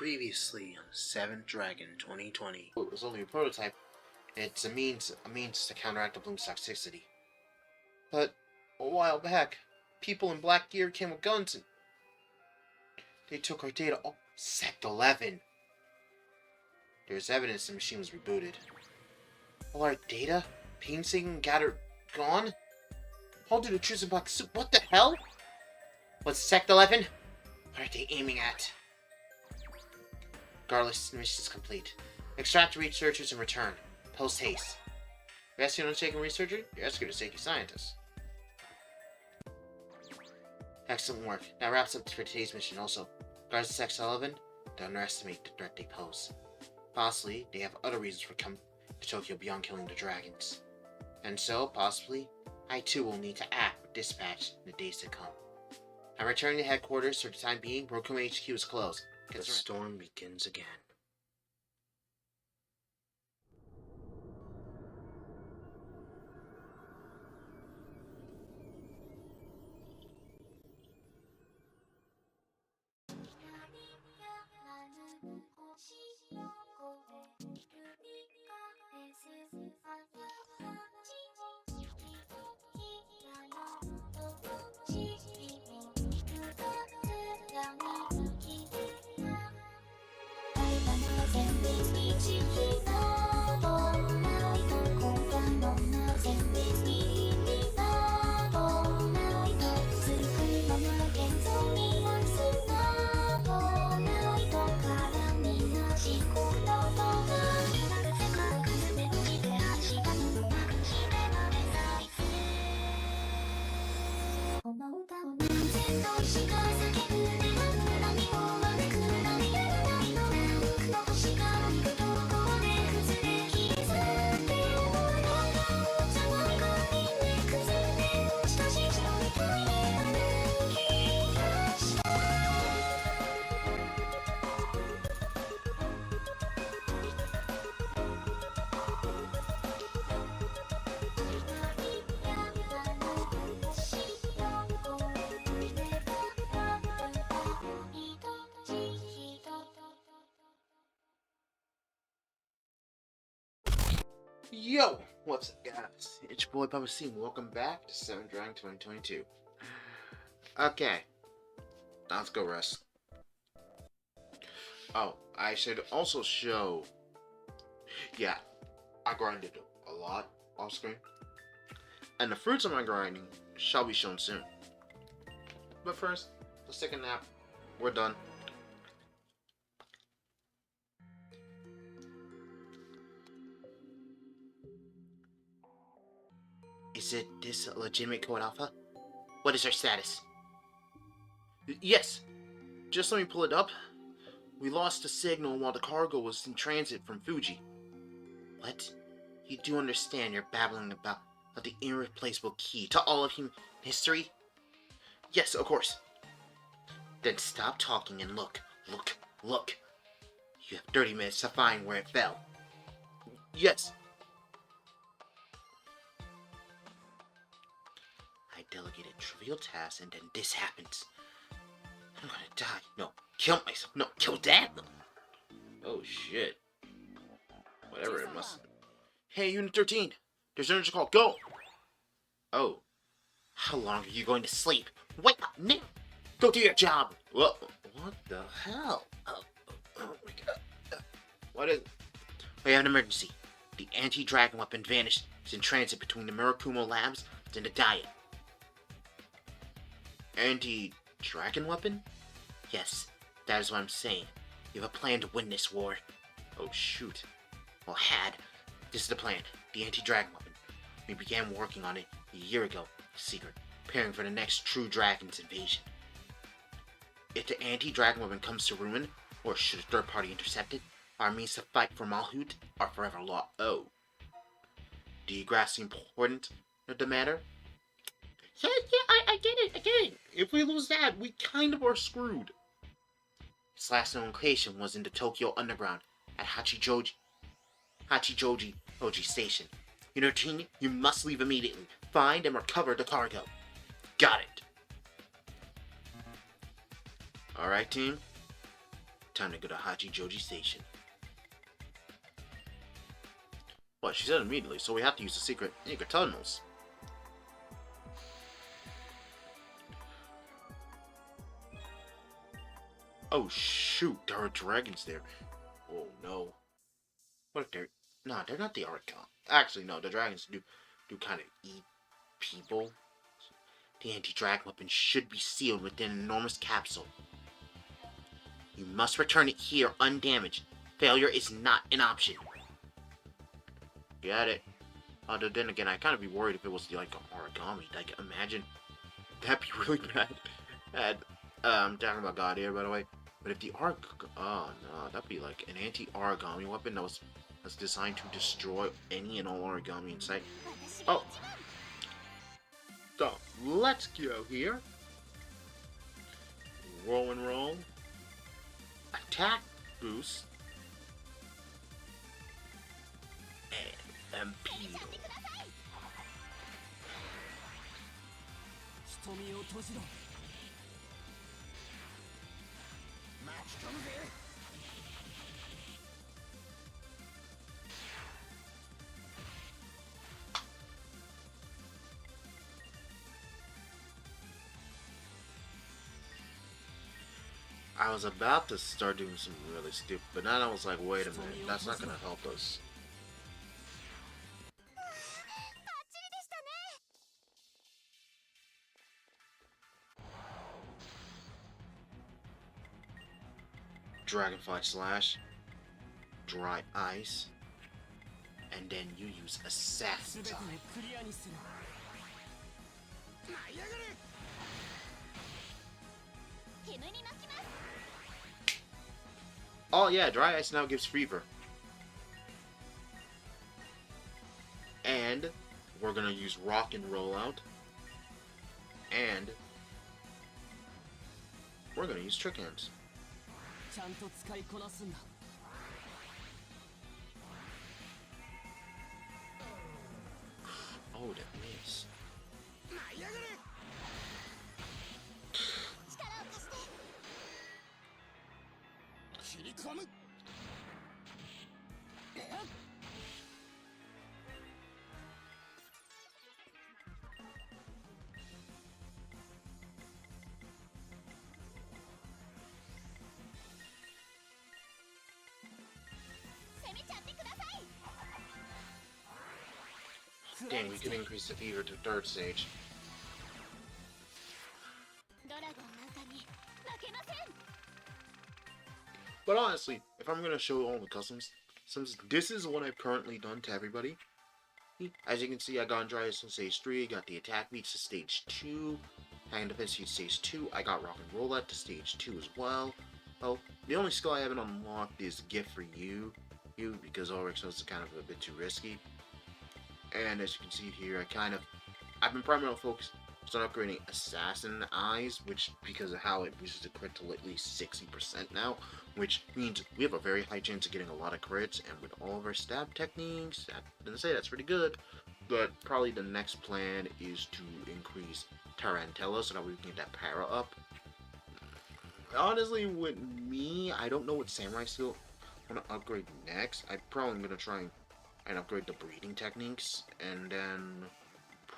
Previously, 7th Dragon 2020. It was only a prototype, and it's a means to counteract the bloom's toxicity. But a while back, people in black gear came with guns and they took our data. Oh, Sect 11. There's evidence the machine was rebooted. All our data, painstaking gathered, gone? How did the truth about the suit? What the hell? What's Sect 11? What are they aiming at? Regardless, the mission is complete. Extract researchers and return. Post haste. Rescue an unshaken researcher? You're asking a safety scientist. Excellent work. That wraps up for today's mission also. Guards of Sect 11, don't underestimate the threat they pose. Possibly, they have other reasons for coming to Tokyo beyond killing the dragons. And so, possibly, I too will need to act with dispatch in the days to come. I'm returning to headquarters for the time being. Rokuma HQ is closed. The storm begins again. Yo! What's up, guys? It's your boy Papa C, and welcome back to 7th Dragon 2022. Okay. Now let's go rest. Oh, I should also show... Yeah, I grinded a lot off screen. And the fruits of my grinding shall be shown soon. But first, let's take a nap. We're done. Is it this legitimate Code Alpha? What is our status? Yes. Just let me pull it up. We lost the signal while the cargo was in transit from Fuji. What? You do understand you're babbling about the irreplaceable key to all of human history? Yes, of course. Then stop talking and look. Look. You have 30 minutes to find where it fell. Yes. I delegated trivial tasks and then this happens. I'm gonna die. No, kill myself. No, kill Dad. Oh shit. Whatever it must. Hey, Unit 13. There's an urgent call. Go. Oh. How long are you going to sleep? Wake up now. Go do your job. What the hell? Oh my god. What is... We have an emergency. The anti-dragon weapon vanished. It's in transit between the Murakumo labs and the diet. Anti-dragon weapon? Yes, that is what I'm saying. You have a plan to win this war. Oh shoot. Well, this is the plan. The anti-dragon weapon. We began working on it a year ago. Secret. Preparing for the next true dragon's invasion. If the anti-dragon weapon comes to ruin, or should a third party intercept it, our means to fight for Formalhout are forever lost. Oh. Do you grasp the importance of the matter? Yeah, I get it. If we lose that, we kind of are screwed. His last known location was in the Tokyo Underground at Hachijoji Station. You know, team, you must leave immediately. Find and recover the cargo. Got it. Alright, team. Time to go to Hachijoji Station. What? She said immediately, so we have to use the secret tunnels. Oh shoot, there are dragons there. Oh no. What if they're... No, they're not the Archon. Actually, no, the dragons do kind of eat people. The anti-drag weapon should be sealed within an enormous capsule. You must return it here undamaged. Failure is not an option. Got it. Although then again, I'd kind of be worried if it was like an origami. Like, imagine. That'd be really bad. I'm talking about God here, by the way. But if the oh no, that'd be like an anti-origami weapon that's designed to destroy any and all origami in sight. Oh. So, let's go here. Roll and roll. Attack boost. And Impede. I was about to start doing some really stupid, but then I was like, wait a minute, that's not gonna help us. Dragonfly Slash, Dry Ice, and then you use Assassin Time. Oh yeah, Dry Ice now gives Fever. And we're gonna use Rock and Roll Out. And we're gonna use Trick Hands. Oh, that miss. Dang, we can increase the fever to 3rd stage. But honestly, if I'm gonna show all the customs, since this is what I've currently done to everybody. As you can see, I got Andreas to stage 3, got the attack beats to stage 2, Hand Defense to stage 2, I got Rock and Roll Out to stage 2 as well. Well, the only skill I haven't unlocked is Gift for You, because Ulrich knows it's kind of a bit too risky. And as you can see here, I've been primarily focused on upgrading Assassin Eyes, which, because of how it boosts the crit to at least 60% now, which means we have a very high chance of getting a lot of crits, and with all of our stab techniques, I didn't say that's pretty good, but probably the next plan is to increase Tarantella so that we can get that para up. Honestly, with me, I don't know what Samurai skill I'm going to upgrade next. I'm probably going to try and upgrade the breathing techniques, and then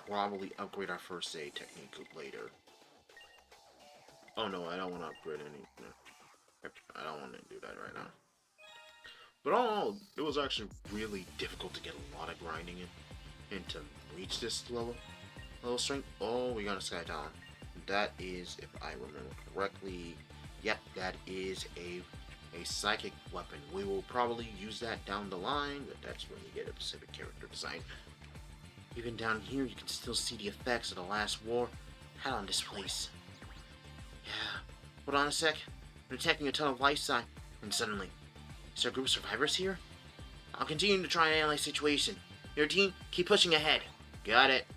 probably upgrade our first aid technique later. Oh no, I don't want to upgrade any. I don't want to do that right now. But all in all, it was actually really difficult to get a lot of grinding in and to reach this level strength. Oh, we got a Sky Talon. That is, if I remember correctly, yep, that is a psychic weapon. We will probably use that down the line, but that's when you get a specific character design. Even down here, you can still see the effects of the last war had on this place. Yeah, hold on a sec. I'm detecting a ton of life sign, and suddenly, is there a group of survivors here? I'll continue to try and analyze the situation. Your team, keep pushing ahead. Got it.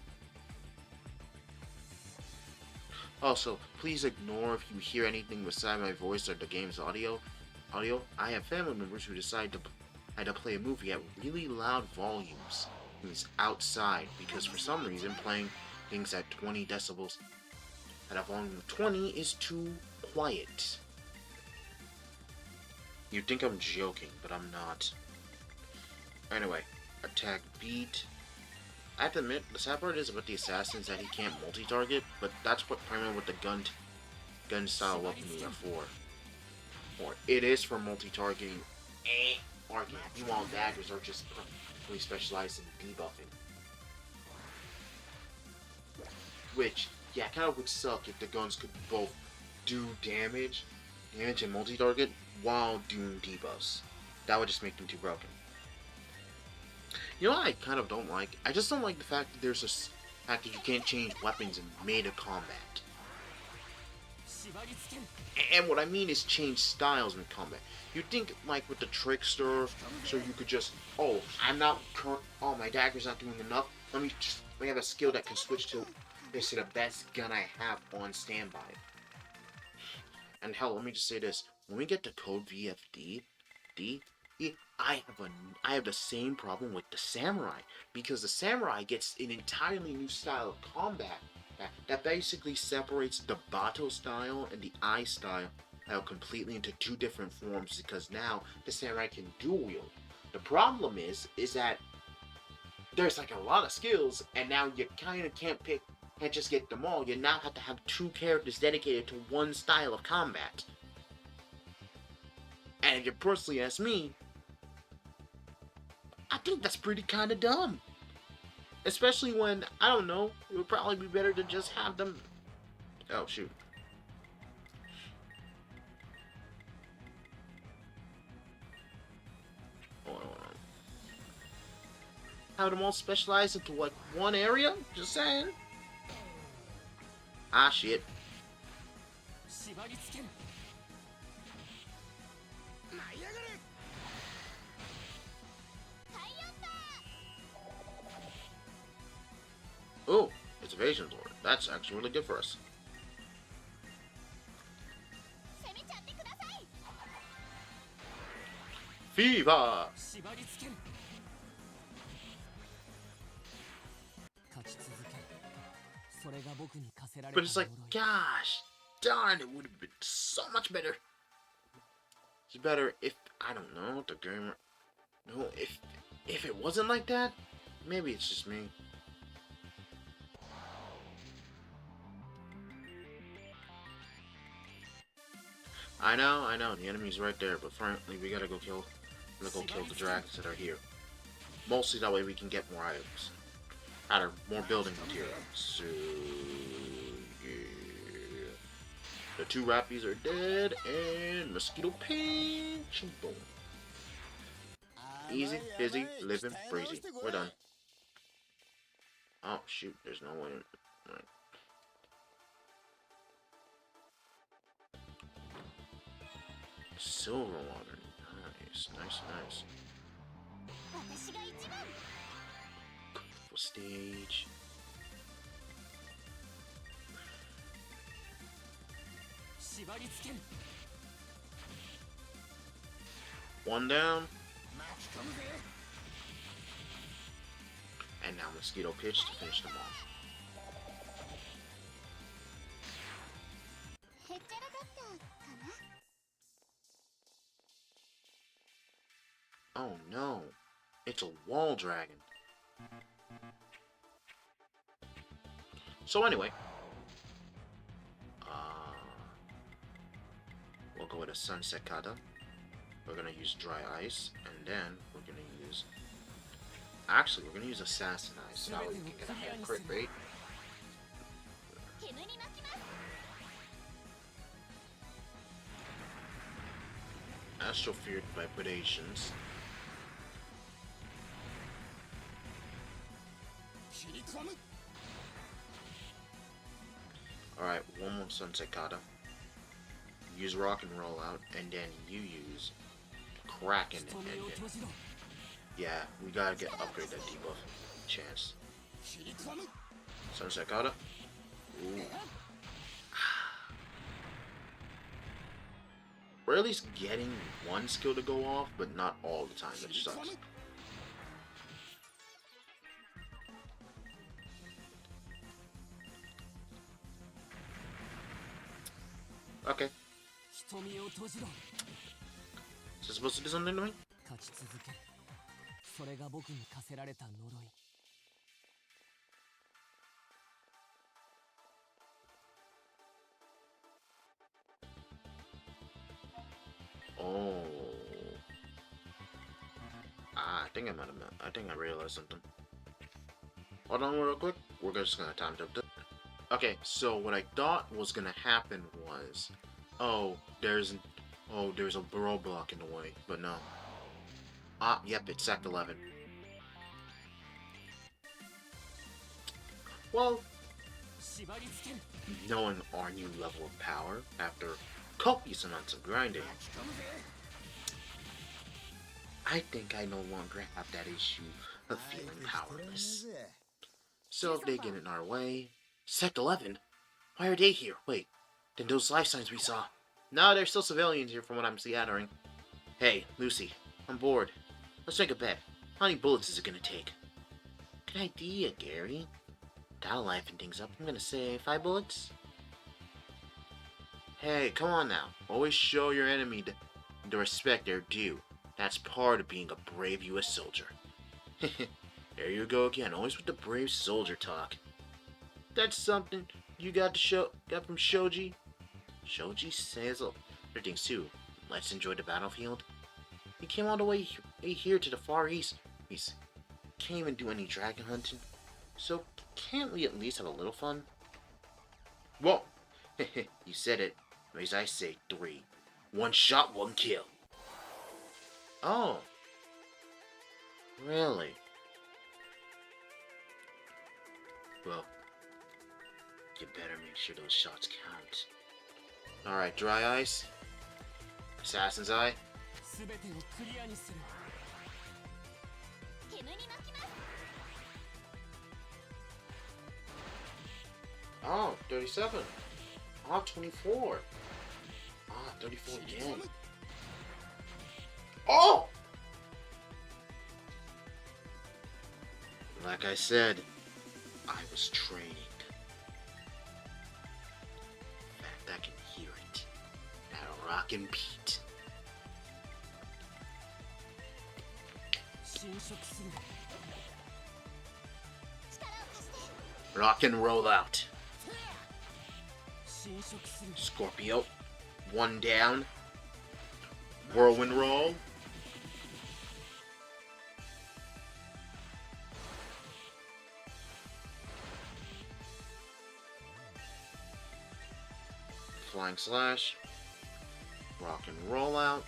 Also, please ignore if you hear anything beside my voice or the game's audio. I have family members who decide to play a movie at really loud volumes. Things outside, because for some reason playing things at 20 decibels at a volume of 20 is too quiet. You'd think I'm joking, but I'm not. Anyway, attack beat. I have to admit, the sad part is about the assassins that he can't multi-target, but that's what primarily what the gun style weapons are for. Or it is for multi-targeting. Arguing. Meanwhile, daggers are just really specialized in debuffing. Which, yeah, kind of would suck if the guns could both do damage and multi-target while doing debuffs. That would just make them too broken. You know what I kind of don't like? I just don't like the fact that there's a fact that you can't change weapons in meta combat. And what I mean is change styles in combat. You'd think, like, with the Trickster, so you could just, oh, my dagger's not doing enough. Let me have a skill that can switch to the best gun I have on standby. And hell, let me just say this. When we get to Code VFD, I have the same problem with the Samurai. Because the Samurai gets an entirely new style of combat that basically separates the Bato style and the Ai style completely into two different forms, because now the Samurai can dual wield. The problem is that there's like a lot of skills, and now you kind of can't just get them all. You now have to have two characters dedicated to one style of combat. And if you personally ask me, I think that's pretty kind of dumb. Especially when, I don't know, it would probably be better to just have them... Oh, shoot. Hold on. Have them all specialized into, like, one area? Just saying. Ah, shit. Oh, it's evasion sword. That's actually really good for us. Fever! But it's like, gosh, darn, it would have been so much better. It's better if, I don't know, the game... No, if it wasn't like that, maybe it's just me. I know, the enemy's right there, but frankly, we gotta go kill the dragons that are here. Mostly that way we can get more items. More building materials. So, yeah. The two Rappies are dead, and Mosquito Pinch, and boom. Easy, busy, living, breezy. We're done. Oh, shoot, there's no way. Right. Silver water. Nice. Full stage. One down. And now Mosquito Pitch to finish them off. Oh no, it's a wall dragon. So anyway, we'll go with a Sunset Kata. We're gonna use Dry Ice, and then we're gonna use... Actually, we're gonna use Assassin Ice, so that way we can get a higher crit rate. Astrophered Vibrations. Alright, one more Sunset Kata. Use Rock and Roll out, and then you use Kraken and then... Yeah, we gotta upgrade that debuff chance. Sunset Kata. Ooh. We're at least getting one skill to go off, but not all the time, which sucks. Okay. supposed to do something to me? 勝ち続ける。それが僕に課せられた呪い。Oh. I think I think I realized something. Hold on real quick. We're just gonna time jump this. Okay, so what I thought was gonna happen was, there's a roadblock in the way, but no. Yep, it's Act 11. Well, knowing our new level of power after copious amounts of grinding, I think I no longer have that issue of feeling powerless. So if they get in our way... Sect 11? Why are they here? Wait, then those life signs we saw... No, there's still civilians here from what I'm gathering. Hey, Lucy, I'm bored. Let's make a bet. How many bullets is it gonna take? Good idea, Gary. That'll liven things up. I'm gonna say 5 bullets. Hey, come on now. Always show your enemy the respect they're due. That's part of being a brave U.S. soldier. There you go again, always with the brave soldier talk. That's something you got from Shoji. Shoji says other things too. Let's enjoy the battlefield. We came all the way here to the Far East. We can't even do any dragon hunting. So can't we at least have a little fun? Whoa! You said it. As I say, 3. 1 shot, 1 kill. Oh. Really? Well, you better make sure those shots count. Alright, dry ice. Assassin's eye. Oh, 37. 24. 34 again. Oh! Like I said, I was training. In fact, I can hear it. That rockin' beat. Rock and roll out. Scorpio. 1 down. Whirlwind roll. Flying slash. Rock and roll out.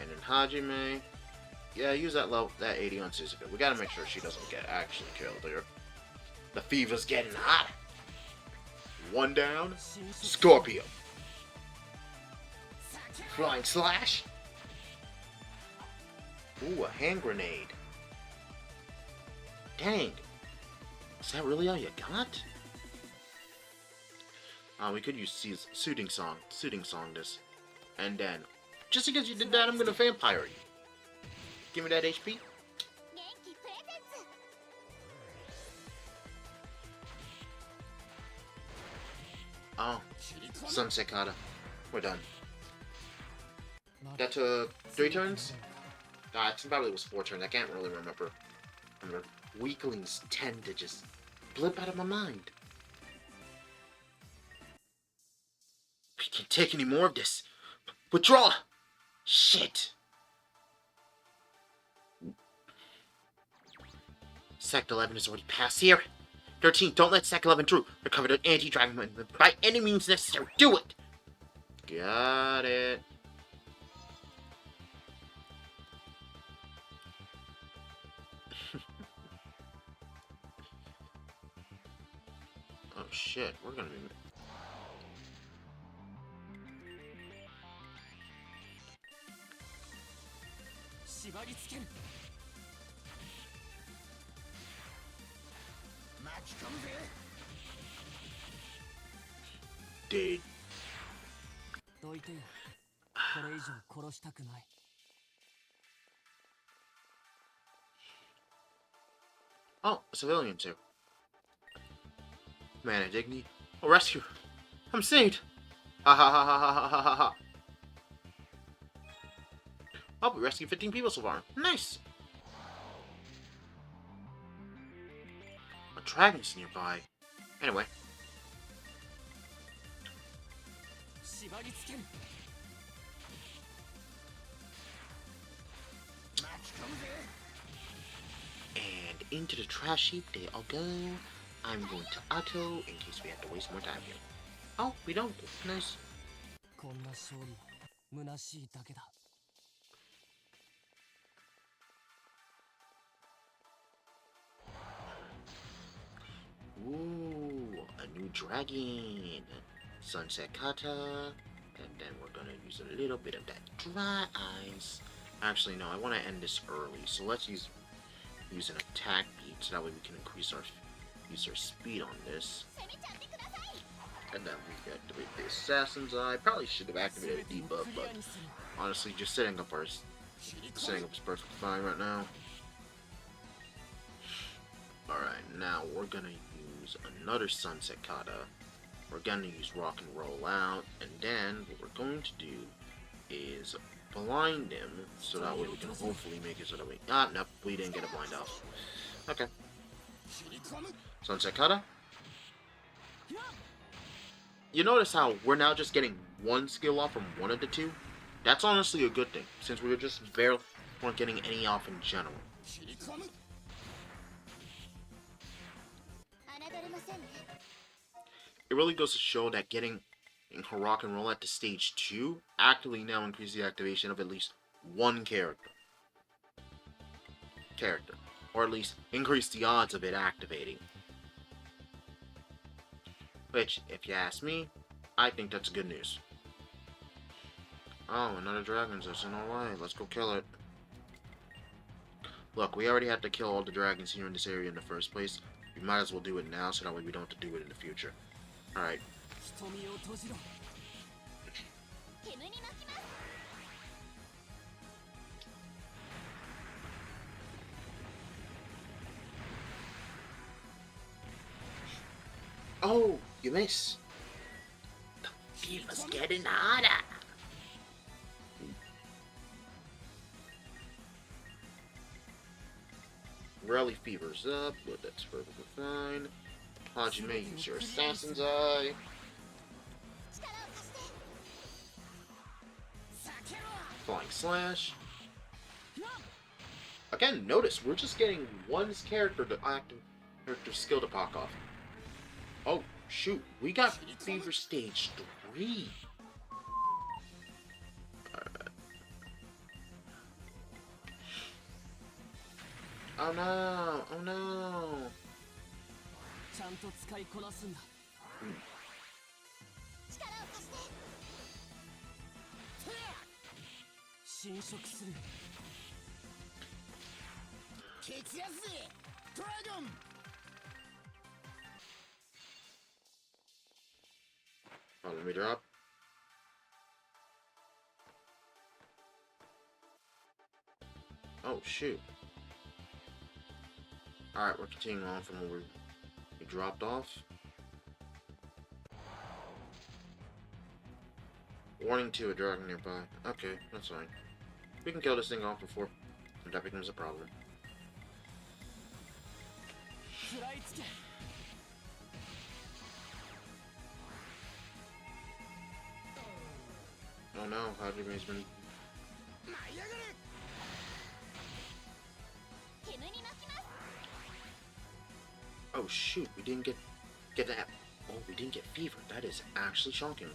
And then Hajime. Yeah, use that 80 on Suzuka. We gotta make sure she doesn't get actually killed here. The fever's getting hot. 1 down. Scorpio. Flying slash. Ooh, a hand grenade. Dang. Is that really all you got? We could use Soothing Song this. And then, just because you did that, I'm gonna vampire you. Give me that HP. Oh, Sunset Kata. We're done. That took 3 turns? It probably was 4 turns. I can't really remember. Weaklings tend to just blip out of my mind. We can't take any more of this. Withdraw! Shit! Sect 11 is already past here. 13, don't let Sect 11 through. Recover the anti-dragon weapon by any means necessary. Do it! Got it. Oh shit, we're gonna be... Dude. Oh, a civilian too. Man of dignity. Oh, rescue. I'm saved. Ha ha ha ha ha ha ha ha. Oh, we rescued 15 people so far. Nice! A dragon's nearby. Anyway. And into the trash heap they all go. I'm going to auto in case we have to waste more time here. Oh, we don't. Nice. こんな勝利は虚しいだけだ Ooh, a new dragon. Sunset Kata. And then we're gonna use a little bit of that dry ice. Actually, no, I want to end this early. So let's use an attack beat so that way we can use our speed on this. And then we can activate the Assassin's Eye. Probably should have activated a debuff, but honestly, just setting up is perfectly fine right now. Alright, now we're gonna use another Sunset Kata. We're gonna use Rock and Roll Out, and then what we're going to do is blind him, so that way we can hopefully make it so that we... Ah, nope, we didn't get a blind off. Okay. Sunset Kata. You notice how we're now just getting one skill off from one of the two? That's honestly a good thing, since we were just weren't getting any off in general. It really goes to show that getting in Rock and Roll at the stage 2 actually now increases the activation of at least one character. Or at least increase the odds of it activating. Which, if you ask me, I think that's good news. Oh, another dragon's just in our way. Let's go kill it. Look, we already had to kill all the dragons here in this area in the first place. We might as well do it now so that way we don't have to do it in the future. Alright. Oh, you miss. The fever's getting harder. Rally fever's up, but that's perfectly fine. Hajime, use your Assassin's Eye. Flying Slash. Again, notice, we're just getting one character skill to pop off. Oh, shoot, we got Fever Stage 3. Alright. Oh no, oh no. Oh, let me drop. Oh, shoot. Alright, we're continuing on from where we dropped off. Warning to a dragon nearby. Okay, that's fine. We can kill this thing off before that becomes a problem. Oh no, Hajime's been... Oh shoot, we didn't get that. Oh, we didn't get fever. That is actually shocking.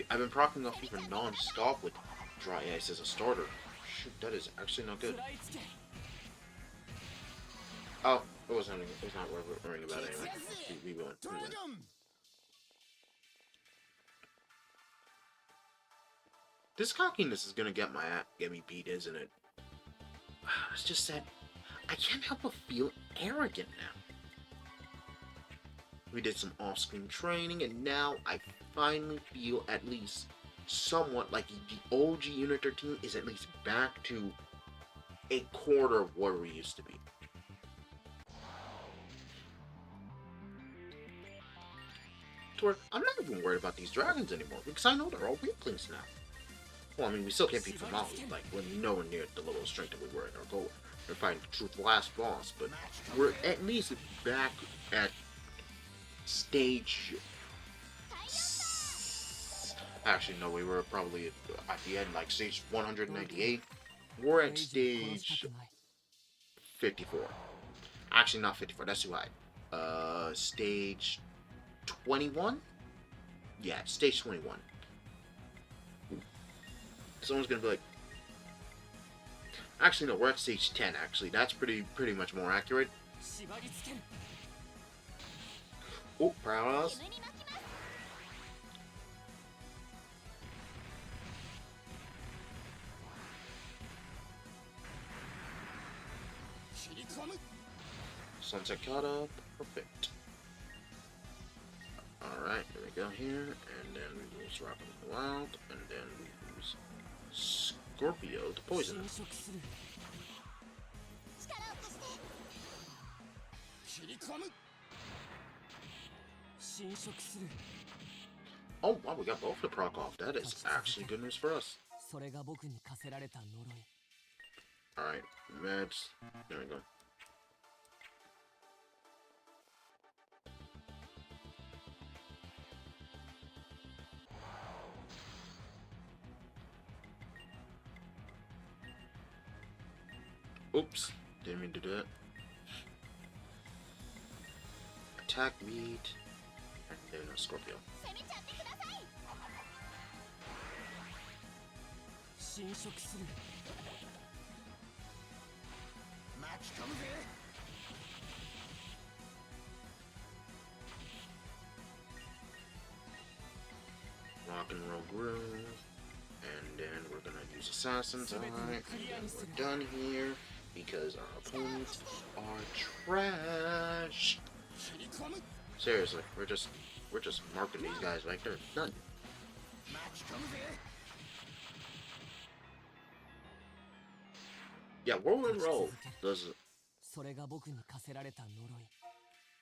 I've been proccing off fever non-stop with dry ice as a starter. Shoot, that is actually not good. Oh, it was not worrying about it anyway. We won. This cockiness is gonna get me beat, isn't it? It's just that I can't help but feel arrogant now. We did some off-screen training, and now I finally feel at least somewhat like the OG Unit 13 is at least back to a quarter of where we used to be. To where I'm not even worried about these dragons anymore, because I know they're all weaklings now. Well, I mean, we still can't beat Formalhout. Like, we're nowhere near the level of strength that we were in our goal. We're fighting the true last boss, but we're at least back at stage... Actually, no, we were probably at the end, like, stage 198. We're at stage 54. Actually, not 54, that's too high. Stage 21? Yeah, stage 21. Someone's gonna be like... Actually, no, we're at stage 10, actually. That's pretty much more accurate. Oh, paralyzed. Sunset Kata, perfect. Alright, there we go here, and then we lose Formalhout, and then we lose Scorpio to poison. Oh, wow, we got both the proc off. That is actually good news for us. Alright, meds. There we go. Oops, didn't mean to do that. Attack meat, and then a Scorpio. Rock and roll groove, and then we're gonna use Assassin's Eye, and then we're done here because our opponents are trash. Seriously, we're just marking these guys like they're done. Yeah, whirlwind roll does it.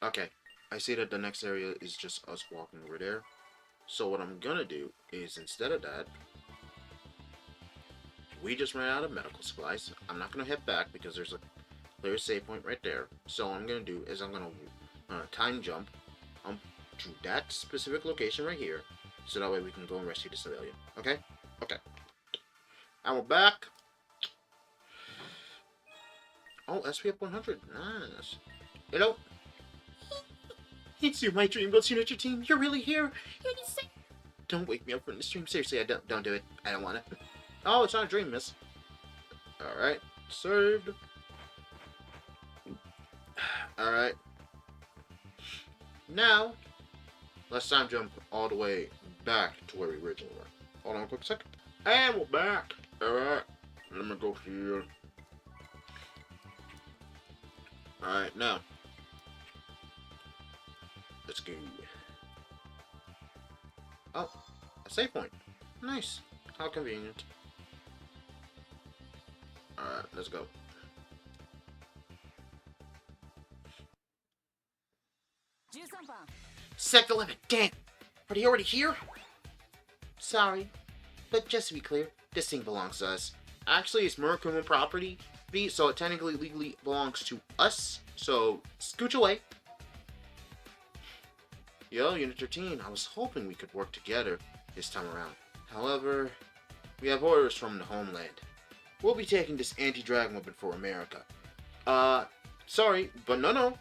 Okay, I see that the next area is just us walking over there. So what I'm gonna do is, instead of that, we just ran out of medical supplies. I'm not gonna head back because there's a clear save point right there. So what I'm gonna do is I'm gonna time jump to that specific location right here, so that way we can go and rescue the civilian. Okay? Okay. And we're back. Oh, SP up 100. Nice. Hello. It's you, my dream build signature team. You're really here. Don't wake me up from the stream. Seriously, I don't do it. I don't want to. Oh, it's not a dream, miss. Alright. Served. Alright. Now, let's time jump all the way back to where we originally were. Hold on a quick second. And we're back. Alright. Let me go here. Alright, now. Let's go. Oh, a save point. Nice. How convenient. Alright, let's go. Sector 11, dang! Are they already here? Sorry, but just to be clear, this thing belongs to us. Actually, it's Murakuma property, so it technically legally belongs to us, so scooch away. Yo, Unit 13, I was hoping we could work together this time around. However, we have orders from the homeland. We'll be taking this anti-drag weapon for America. Sorry, but no.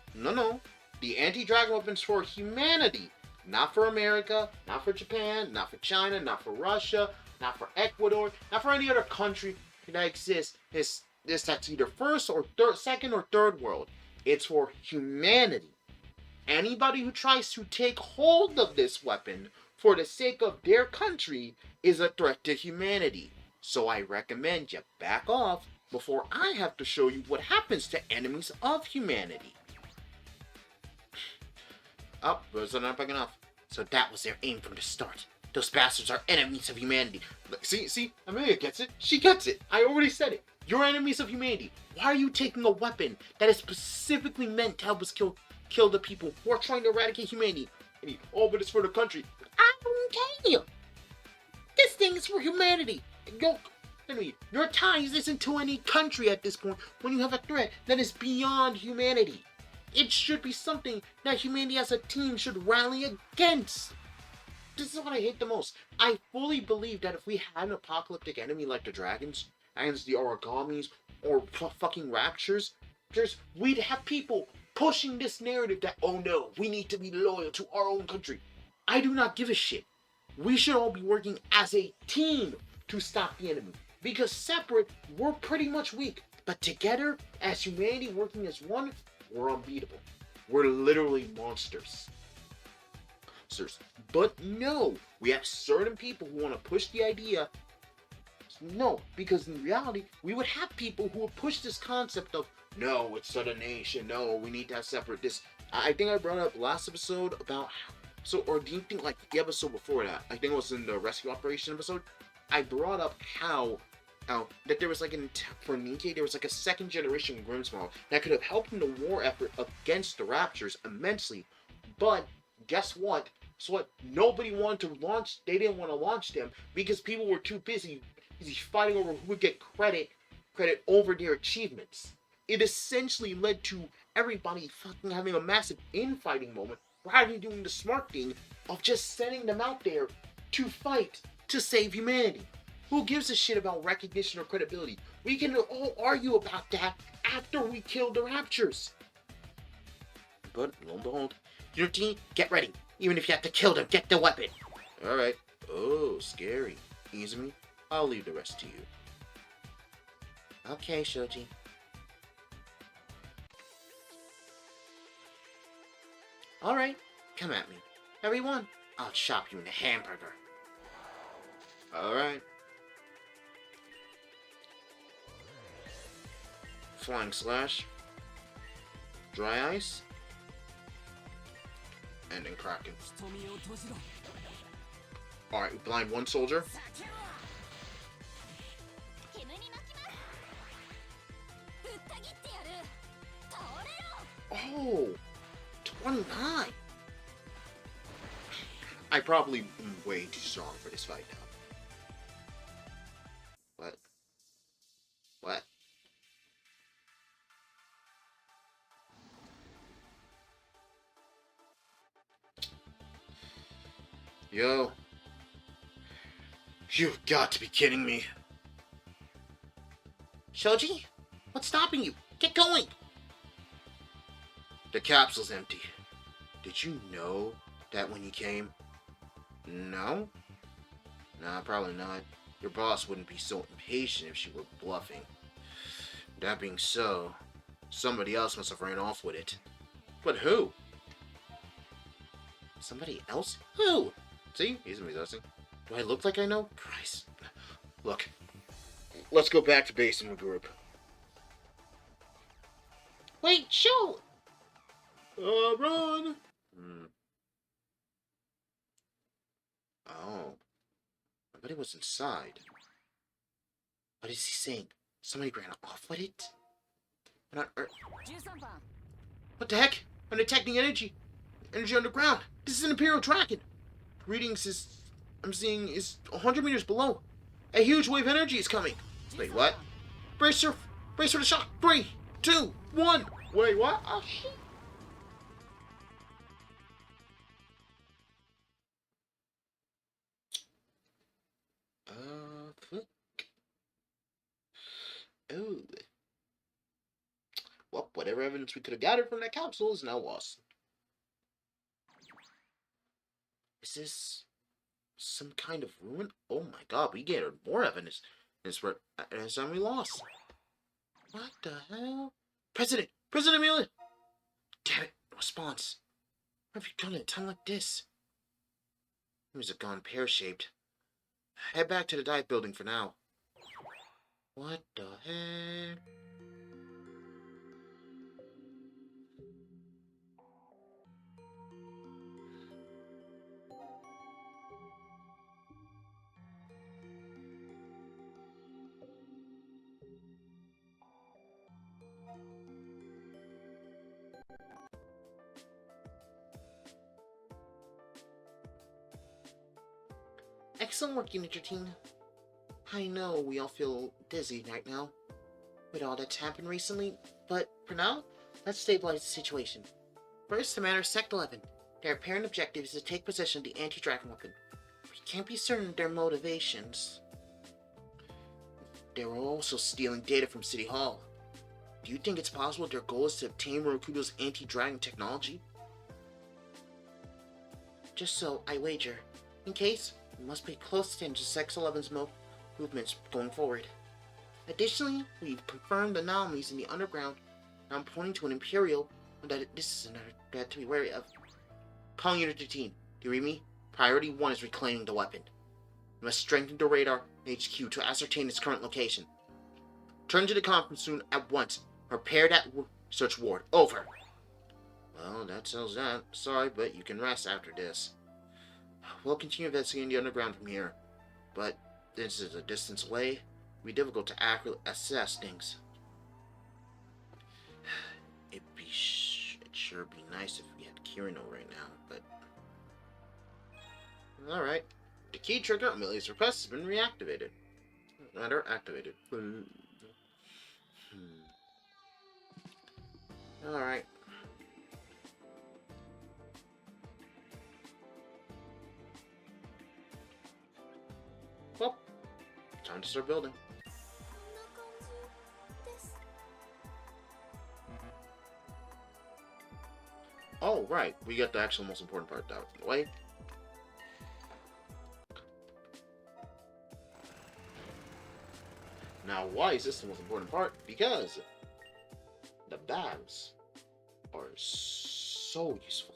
The anti-drag weapon's for humanity. Not for America, not for Japan, not for China, not for Russia, not for Ecuador, not for any other country that exists. That's either first or second or third world. It's for humanity. Anybody who tries to take hold of this weapon for the sake of their country is a threat to humanity. So I recommend you back off before I have to show you what happens to enemies of humanity. Oh, those are not big enough. So that was their aim from the start. Those bastards are enemies of humanity. Look, see, Amelia gets it. She gets it. I already said it. You're enemies of humanity. Why are you taking a weapon that is specifically meant to help us kill the people who are trying to eradicate humanity? Oh, but it's for the country. I don't care. This thing is for humanity. Your ties isn't to any country at this point when you have a threat that is beyond humanity. It should be something that humanity as a team should rally against. This is what I hate the most. I fully believe that if we had an apocalyptic enemy like the dragons, against the origamis, or fucking raptures, we'd have people pushing this narrative that, oh no, we need to be loyal to our own country. I do not give a shit. We should all be working as a team to stop the enemy. Because separate, we're pretty much weak. But together, as humanity working as one, we're unbeatable. We're literally monsters. But no, we have certain people who want to push the idea. No, because in reality, we would have people who would push this concept of, no, it's not a nation, no, we need to have separate this. I think I brought up last episode about or do you think like the episode before that, I think it was in the rescue operation episode, I brought up how that there was like for Nikkei, there was like a second generation Grimmsmall that could have helped in the war effort against the Raptors immensely, but guess what? So what? Nobody wanted to launch. They didn't want to launch them because people were too busy fighting over who would get credit over their achievements. It essentially led to everybody fucking having a massive infighting moment rather than doing the smart thing of just sending them out there to fight to save humanity. Who gives a shit about recognition or credibility? We can all argue about that after we kill the Raptures. But lo and behold, your team, get ready. Even if you have to kill them, get the weapon. Alright. Oh, scary. Izumi, I'll leave the rest to you. Okay, Shoji. Alright, come at me. Everyone, I'll chop you in a hamburger. Alright. Flying Slash. Dry Ice. And then Kraken. Alright, we blind one soldier. Oh! 29! I probably am way too strong for this fight now. What? Yo. You've got to be kidding me. Shoji? What's stopping you? Get going! The capsule's empty. Did you know that when you came? No? Nah, probably not. Your boss wouldn't be so impatient if she were bluffing. That being so, somebody else must have ran off with it. But who? Somebody else? Who? See? He's embarrassing. Do I look like I know? Christ. Look. Let's go back to base and regroup. Wait, shoot! Run! Oh. But it was inside. What is he saying? Somebody ran off with it? What the heck? I'm detecting energy. Energy underground. This is an Imperial Dragon. Readings I'm seeing is 100 meters below. A huge wave of energy is coming. Wait, what? Brace for the shock. 3, 2, 1. Wait, what? Oh, shit. Fuck. Oh. Well, whatever evidence we could have gathered from that capsule is now lost. Is this some kind of ruin? Oh my god, we gathered more evidence. It's where we lost. What the hell? President Amelia! Damn it, response. What have you done at a time like this? Things have gone pear-shaped. Head back to the dive building for now. What the heck? Excellent work, Unit team. I know we all feel dizzy right now with all that's happened recently, but for now, let's stabilize the situation. First, the matter of Sect 11. Their apparent objective is to take possession of the anti-dragon weapon. We can't be certain of their motivations. They were also stealing data from City Hall. Do you think it's possible their goal is to obtain Murakudo's anti-dragon technology? Just so, I wager. In case, we must pay close attention to Sect 11's movements going forward. Additionally, we've confirmed anomalies in the underground, now pointing to an Imperial, and that this is another threat to be wary of. Calling Unit 13, do you read me? Priority 1 is reclaiming the weapon. We must strengthen the radar HQ to ascertain its current location. Turn to the conference room at once. Prepare that search ward. Over. Well, that settles that. Sorry, but you can rest after this. We'll continue investigating the underground from here, but this is a distance away. It'll be difficult to accurately assess things. It'd sure be nice if we had Kirino right now, but... Alright. The key trigger on Millie's request has been reactivated. Activated. Alright. Well, time to start building. Oh, right. We got the actual most important part out of the way. Now, why is this the most important part? Because the babs are so useful.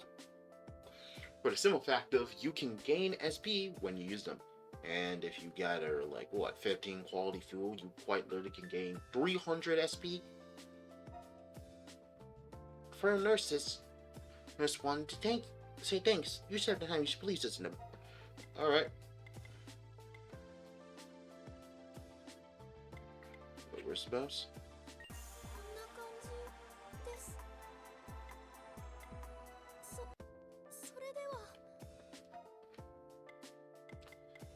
For the simple fact of you can gain SP when you use them. And if you gather, like, what, 15 quality fuel, you quite literally can gain 300 SP. For nurses, Nurse wanted to say thanks. You said the time you should believe this in them. Alright. Wait, where's the boss?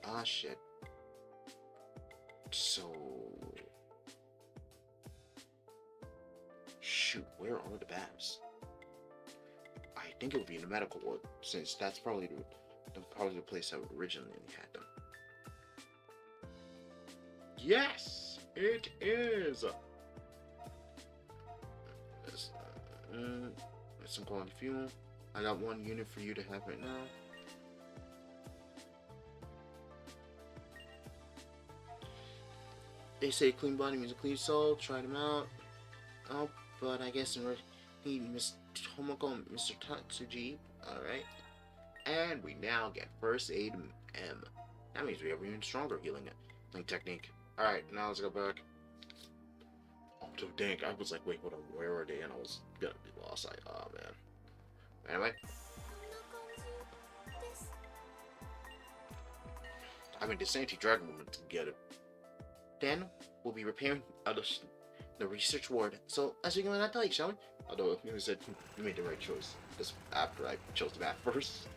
Ah, shit. So... Shoot, where are the babs? I think it would be in the medical ward, since that's probably the place I originally had them. Yes! It is! There's some quality fuel. I got 1 unit for you to have right now. They say clean body means a clean soul. Try them out. Oh, but I guess in order to need Miss Tomoko and Mr. Tatsuji. Alright. And we now get First Aid M. That means we have even stronger healing technique. Alright, now let's go back. Oh, so dang. I was like, wait, hold on. Where are they? And I was gonna be lost. Oh, man. Anyway. I mean, this anti-dragon woman to get it. Then we'll be repairing the research ward. So let's begin with that delay, shall we? Although you said you made the right choice. Just after I chose the map first.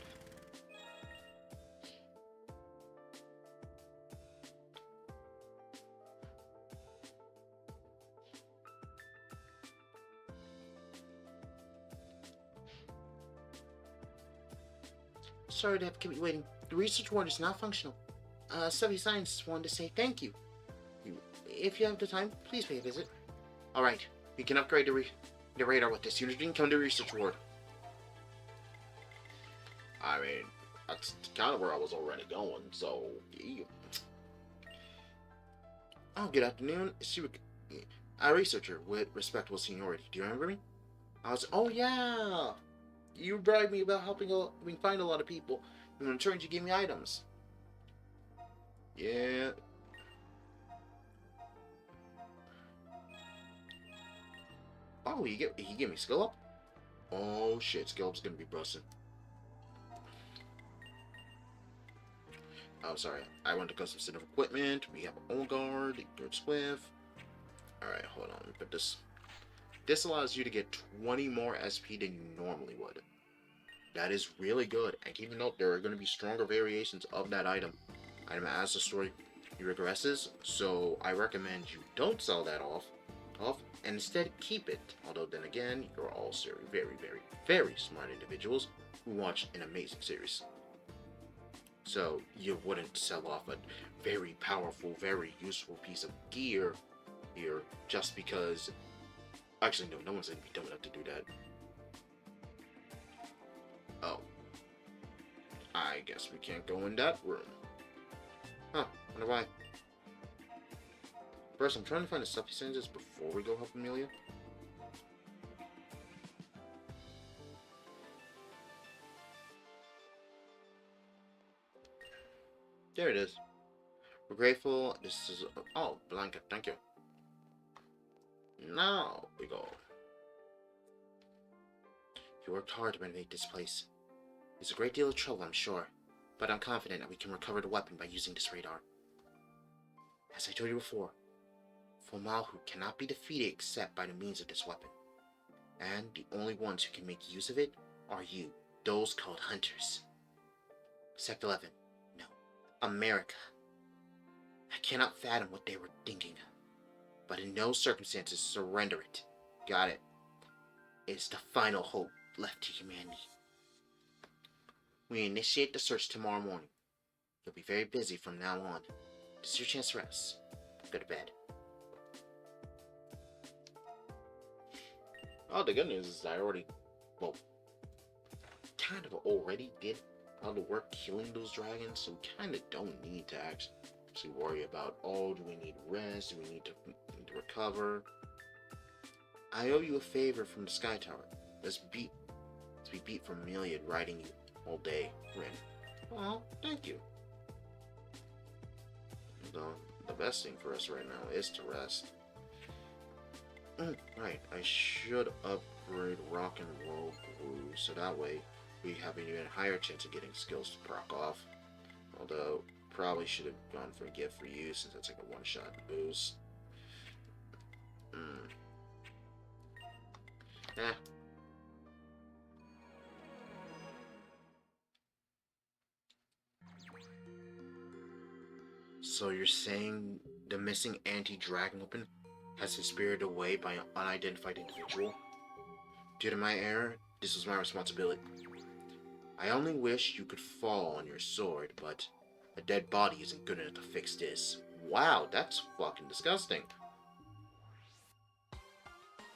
Sorry to have kept you waiting. The research ward is not functional. Study Science wanted to say thank you. If you have the time, please pay a visit. Alright, we can upgrade the radar with this. You can come to the research ward. I mean, that's kind of where I was already going, so yeah. Oh, good afternoon. A researcher with respectable seniority. Do you remember me? Oh yeah! You bribed me about helping me find a lot of people. In return, you gave me items. Yeah. Oh, he gave me skill up? Oh shit, skill up's gonna be busting. Oh, sorry. I went to custom set of equipment. We have Old Guard, Good Swift. Alright, hold on. But this allows you to get 20 more SP than you normally would. That is really good. And even though there are going to be stronger variations of that item as the story He regresses, so I recommend you don't sell that off, and instead keep it. Although then again, you're all very smart individuals who watch an amazing series. So you wouldn't sell off a very powerful, very useful piece of gear here just because. Actually, no one's gonna be dumb enough to do that. Oh, I guess we can't go in that room. Huh? Wonder why. First, I'm trying to find the stuff he sends us before we go help Amelia. There it is. We're grateful. This is. Oh, blanket. Thank you. Now we go. You worked hard to renovate this place. There's a great deal of trouble, I'm sure, but I'm confident that we can recover the weapon by using this radar. As I told you before, Formalhout cannot be defeated except by the means of this weapon. And the only ones who can make use of it are you, those called hunters. Sect 11. No. America. I cannot fathom what they were thinking, but in no circumstances surrender it. Got it. It's the final hope left to humanity. We initiate the search tomorrow morning. You'll be very busy from now on. This is your chance to rest. Go to bed. Oh, the good news is I already, kind of already did all the work killing those dragons, so we kind of don't need to actually worry about, oh, do we need rest? Do we need to recover? I owe you a favor from the Sky Tower. Let's be beat from Amelia riding you all day, Rin. Oh, thank you. The best thing for us right now is to rest. Right, I should upgrade Rock and Roll Glue, so that way we have an even higher chance of getting skills to proc off. Although, probably should have gone for a gift for you, since that's like a one-shot boost. So you're saying the missing anti-dragon weapon has been spirited away by an unidentified individual? Due to my error, this was my responsibility. I only wish you could fall on your sword, but a dead body isn't good enough to fix this. Wow, that's fucking disgusting.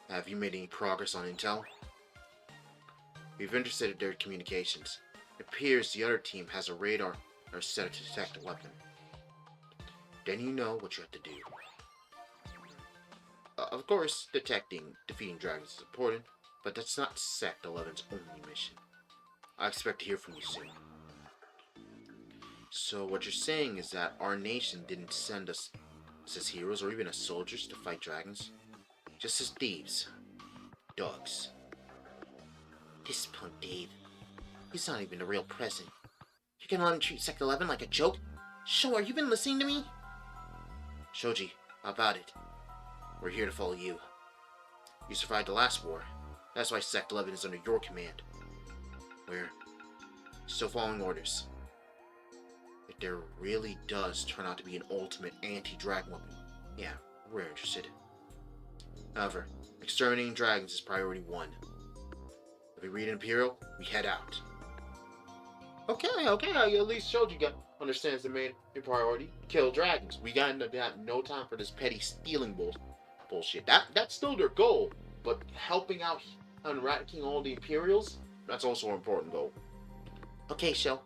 Have you made any progress on intel? We've intercepted their communications. It appears the other team has a radar or set to detect a weapon. Then you know what you have to do. Of course, defeating dragons is important, but that's not Sect 11's only mission. I expect to hear from you soon. So what you're saying is that our nation didn't send us as heroes or even as soldiers to fight dragons? Just as thieves. Dogs. This punk Dave. He's not even a real present. You're gonna let him treat Sect 11 like a joke? Sure, you been listening to me? Shoji, how about it? We're here to follow you. You survived the last war. That's why Sect 11 is under your command. We're still following orders. If there really does turn out to be an ultimate anti-dragon weapon, yeah, we're interested. However, exterminating dragons is priority 1. If we read Imperial, we head out. Okay, I at least showed you guys understands the main priority. Kill dragons. We got no time for this petty stealing bullshit. That's still their goal, but helping out on eradicating all the Imperials, that's also an important goal. Okay, Sho.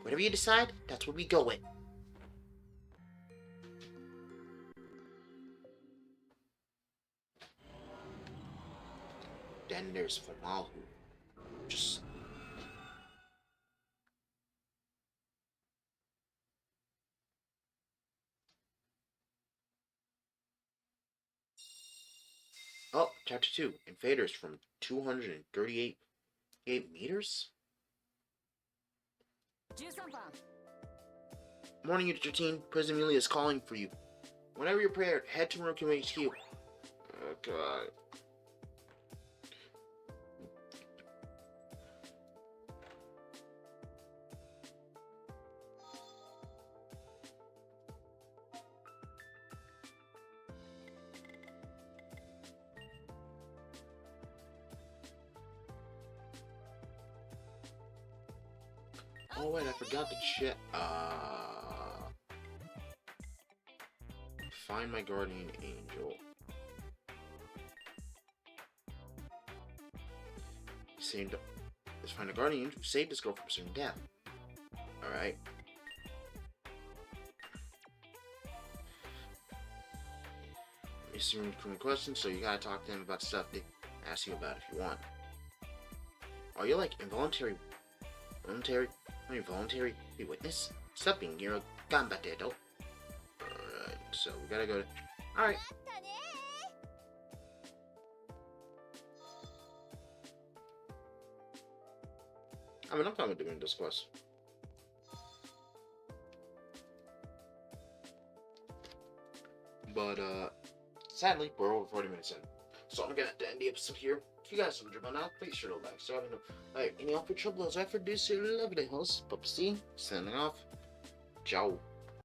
Whatever you decide, that's where we go with. Then there's Formalhout. Just... Oh, Chapter 2. Invaders from 238 meters? Morning, Unit 13. President Amelia is calling for you. Whenever you're prepared, head to Room HQ. Oh, God. Oh wait, I forgot to check. Find my guardian angel. Let's find a guardian angel who saved this girl from certain death. Alright. Assuming questions, so you gotta talk to him about stuff they ask you about if you want. Are you like involuntary witness? Stop being your combatero. Alright, so we gotta go to... Alright. I mean, I'm fine with doing this quest. But, sadly, we're over 40 minutes in. So I'm gonna have to end the episode here. If you guys enjoyed by now, please sure to like, subscribe, and any help for trouble as I produce your lovely host, Papa C, signing off. Ciao.